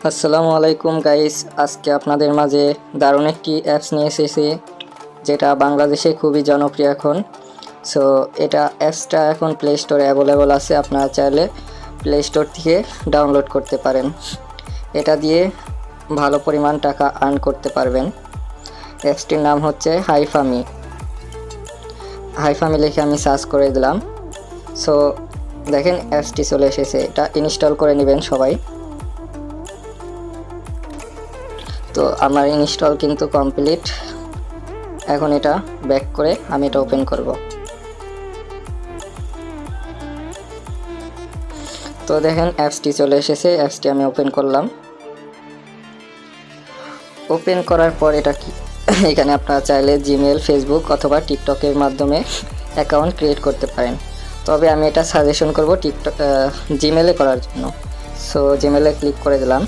আসসালামু আলাইকুম গাইস, আজকে আপনাদের মাঝে দারুণ একটি অ্যাপস নিয়ে এসেছি যেটা বাংলাদেশে খুবই জনপ্রিয় এখন। সো অ্যাপসটা এখন প্লে স্টোরে অ্যাভেলেবল আছে, আপনারা চাইলে প্লে স্টোর থেকে ডাউনলোড করতে পারেন। এটা দিয়ে ভালো পরিমাণ টাকা আর্ন করতে পারবেন। অ্যাপসটির নাম হচ্ছে হাইফামি। হাইফামি লিখে আমি সার্চ করে দিলাম। সো দেখেন অ্যাপসটি চলে এসেছে, এটা ইনস্টল করে নেবেন সবাই। তো আমার ইনস্টল কিন্তু কমপ্লিট। এখন এটা ব্যাক করে আমি এটা ওপেন করব। তো দেখেন অ্যাপসটি চলে এসেছে, অ্যাপসটি আমি ওপেন করলাম। ওপেন করার পর এটা কি এখানে আপনারা চাইলে জিমেল, ফেসবুক অথবা টিকটকের মাধ্যমে অ্যাকাউন্ট ক্রিয়েট করতে পারেন। তবে আমি এটা সাজেশন করব জিমেলে করার জন্য। সো জিমেলে ক্লিক করে দিলাম।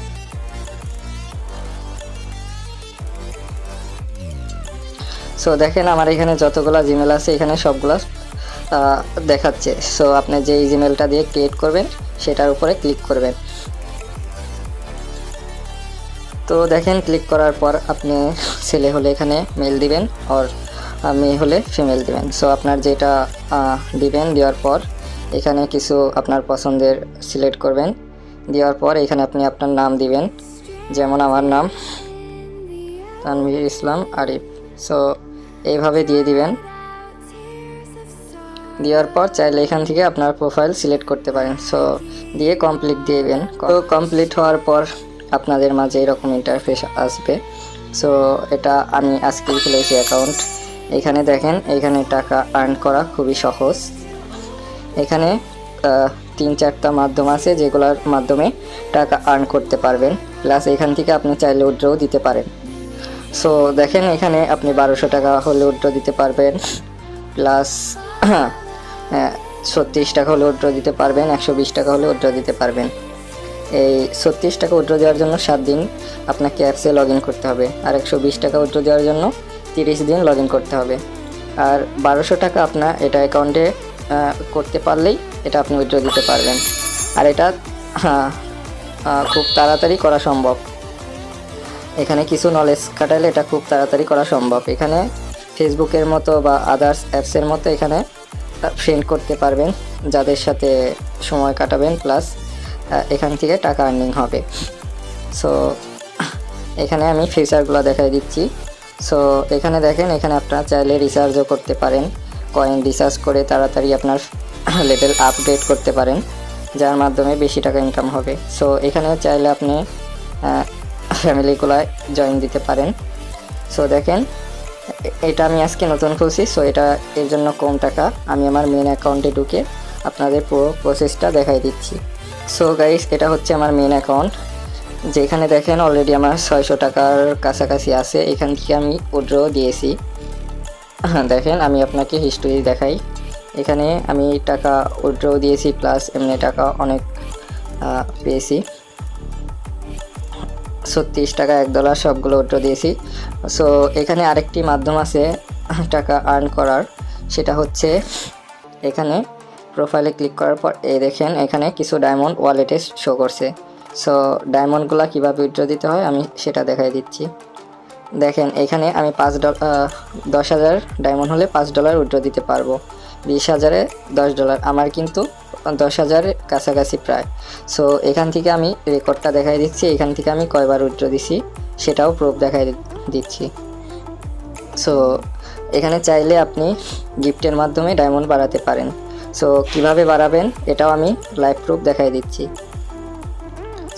সো দেখেন আমার এখানে যতগুলো জিমেল আছে এখানে সবগুলো দেখাচ্ছে। সো আপনি যে জিমেলটা দিয়ে ক্রিয়েট করবেন সেটার উপরে ক্লিক করবেন। তো দেখেন ক্লিক করার পর আপনি ছেলে হলে এখানে মেল দিবেন আর মেয়ে হলে ফিমেল দিবেন। সো আপনার যেটা দিবেন, দেওয়ার পর এখানে কিছু আপনার পছন্দের সিলেক্ট করবেন। দেওয়ার পর এখানে আপনি আপনার নাম দিবেন, যেমন আমার নাম তানভীর ইসলাম আরিফ। সো এইভাবে দিয়ে দিবেন। দেওয়ার পর চাইলে এখান থেকে আপনার প্রোফাইল সিলেক্ট করতে পারেন। সো দিয়ে কমপ্লিট দিবেন। তো কমপ্লিট হওয়ার পর আপনাদের মাঝে এরকম ইন্টারফেস আসবে। সো এটা আমি আজকেই খুলেছি অ্যাকাউন্ট। এখানে দেখেন, এখানে টাকা আর্ন করা খুবই সহজ। এখানে 3-4টা মাধ্যম আছে যেগুলোর মাধ্যমে টাকা আর্ন করতে পারবেন। প্লাস এখান থেকে আপনি চাইলে উইথড্রও দিতে পারেন। সো দেখেন এখানে আপনি 1200 টাকা হলে উইথড্র দিতে পারবেন, প্লাস 36 টাকা হলে উইথড্র দিতে পারবেন, 120 টাকা হলে উইথড্র দিতে পারবেন। এই 36 টাকা উইথড্র দেওয়ার জন্য 7 দিন আপনাকে অ্যাপসে লগ ইন করতে হবে, আর 120 টাকা উইথড্র দেওয়ার জন্য 30 দিন লগ ইন করতে হবে। আর 1200 টাকা আপনার এটা অ্যাকাউন্টে করতে পারলেই এটা আপনি উইথড্র দিতে পারবেন। আর এটা খুব তাড়াতাড়ি করা সম্ভব। এখানে কিছু নলেজ খাটালে এটা খুব তাড়াতাড়ি করা সম্ভব। এখানে ফেসবুকের মতো বা আদার্স অ্যাপসের মতো এখানে ফ্রেন্ড করতে পারবেন, যাদের সাথে সময় কাটাবেন, প্লাস এখান থেকে টাকা আর্নিং হবে। সো এখানে আমি ফিচারগুলো দেখাই দিচ্ছি। সো এখানে দেখেন, এখানে আপনারা চাইলে রিচার্জও করতে পারেন। কয়েন রিচার্জ করে তাড়াতাড়ি আপনার লেভেল আপডেট করতে পারেন, যার মাধ্যমে বেশি টাকা ইনকাম হবে। সো এখানে চাইলে আপনি ফ্যামিলিগুলায় জয়েন দিতে পারেন। সো দেখেন এটা আমি আজকে নতুন খুলছি। সো এটা এর জন্য কম টাকা। আমি আমার মেন অ্যাকাউন্টে ঢুকে আপনাদের পুরো প্রসেসটা দেখাই দিচ্ছি। সো গাইস, এটা হচ্ছে আমার মেন অ্যাকাউন্ট, যেখানে দেখেন অলরেডি আমার 600 টাকার কাছাকাছি আছে। এখান থেকে আমি উইথড্র দিয়েছি। দেখেন আমি আপনাকে হিস্টোরি দেখাই। এখানে আমি টাকা উইথড্র দিয়েছি, প্লাস এমনি টাকা অনেক পেয়েছি। 36 টাকা, $1 সবগুলো উইথড্র দিয়েছি। সো এখানে আরেকটি মাধ্যম আছে টাকা আর্ন করার, সেটা হচ্ছে এখানে প্রোফাইলে ক্লিক করার পর এই দেখেন এখানে কিছু ডায়মন্ড ওয়ালেটে শো করছে। সো ডায়মন্ডগুলো কীভাবে উইথড্র দিতে হয় আমি সেটা দেখাই দিচ্ছি। দেখেন এখানে আমি $10,000 ডায়মন্ড হলে $5 উইথড্র দিতে পারবো, 20,000-এ $10। আমার কিন্তু 10,000-এর কাছাকাছি প্রায়। সো এখান থেকে আমি রেকর্ডটা দেখাই দিচ্ছি, এখান থেকে আমি কয়বার উইথড্র দিছি সেটাও প্রুফ দেখাই দিচ্ছি। সো এখানে চাইলে আপনি গিফটের মাধ্যমে ডায়মন্ড বাড়াতে পারেন। সো কিভাবে বাড়াবেন এটাও আমি লাইভ প্রুফ দেখাই দিচ্ছি।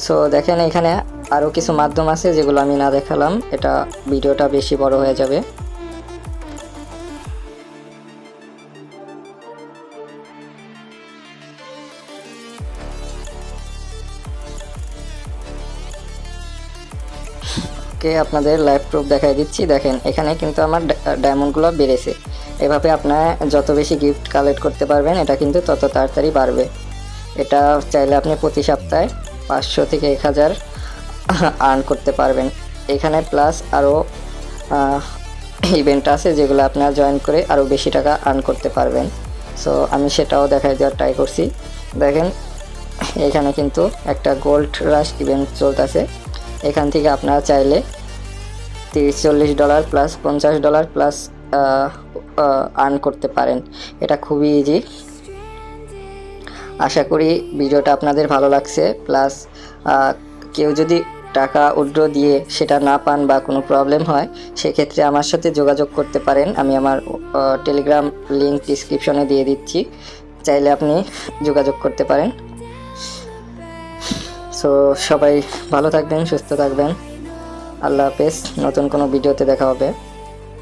সো দেখেন এখানে আরও কিছু মাধ্যম আছে যেগুলো আমি না দেখালাম, এটা ভিডিওটা বেশি বড় হয়ে যাবে। আপনাদের লাইভ প্রুফ দেখাই দিচ্ছি। দেখেন এখানে কিন্তু আমার ডায়মন্ডগুলো বেড়েছে। এভাবে আপনার যত বেশি গিফট কালেক্ট করতে পারবেন এটা কিন্তু তত তাড়াতাড়ি বাড়বে। এটা চাইলে আপনি প্রতি সপ্তাহে 500 থেকে 1000 আর্ন করতে পারবেন। এখানে প্লাস আরও ইভেন্ট আছে যেগুলো আপনারা জয়েন করে আরও বেশি টাকা আর্ন করতে পারবেন। সো আমি সেটাও দেখাই দেওয়ার ট্রাই করছি। দেখেন এখানে কিন্তু একটা গোল্ড রাশ ইভেন্ট চলতেছে। এখান থেকে আপনারা চাইলে $30-40 প্লাস $50 প্লাস আর্ন করতে পারেন। এটা খুবই ইজি। আশা করি ভিডিওটা আপনাদের ভালো লাগছে। প্লাস কেউ যদি টাকা উইথড্র দিয়ে সেটা না পান বা কোনো প্রবলেম হয়, সেক্ষেত্রে আমার সাথে যোগাযোগ করতে পারেন। আমি আমার টেলিগ্রাম লিঙ্ক ডিসক্রিপশনে দিয়ে দিচ্ছি, চাইলে আপনি যোগাযোগ করতে পারেন। সো সবাই ভালো থাকবেন, সুস্থ থাকবেন। আল্লাহ হাফেজ। নতুন কোনো ভিডিওতে দেখা হবে।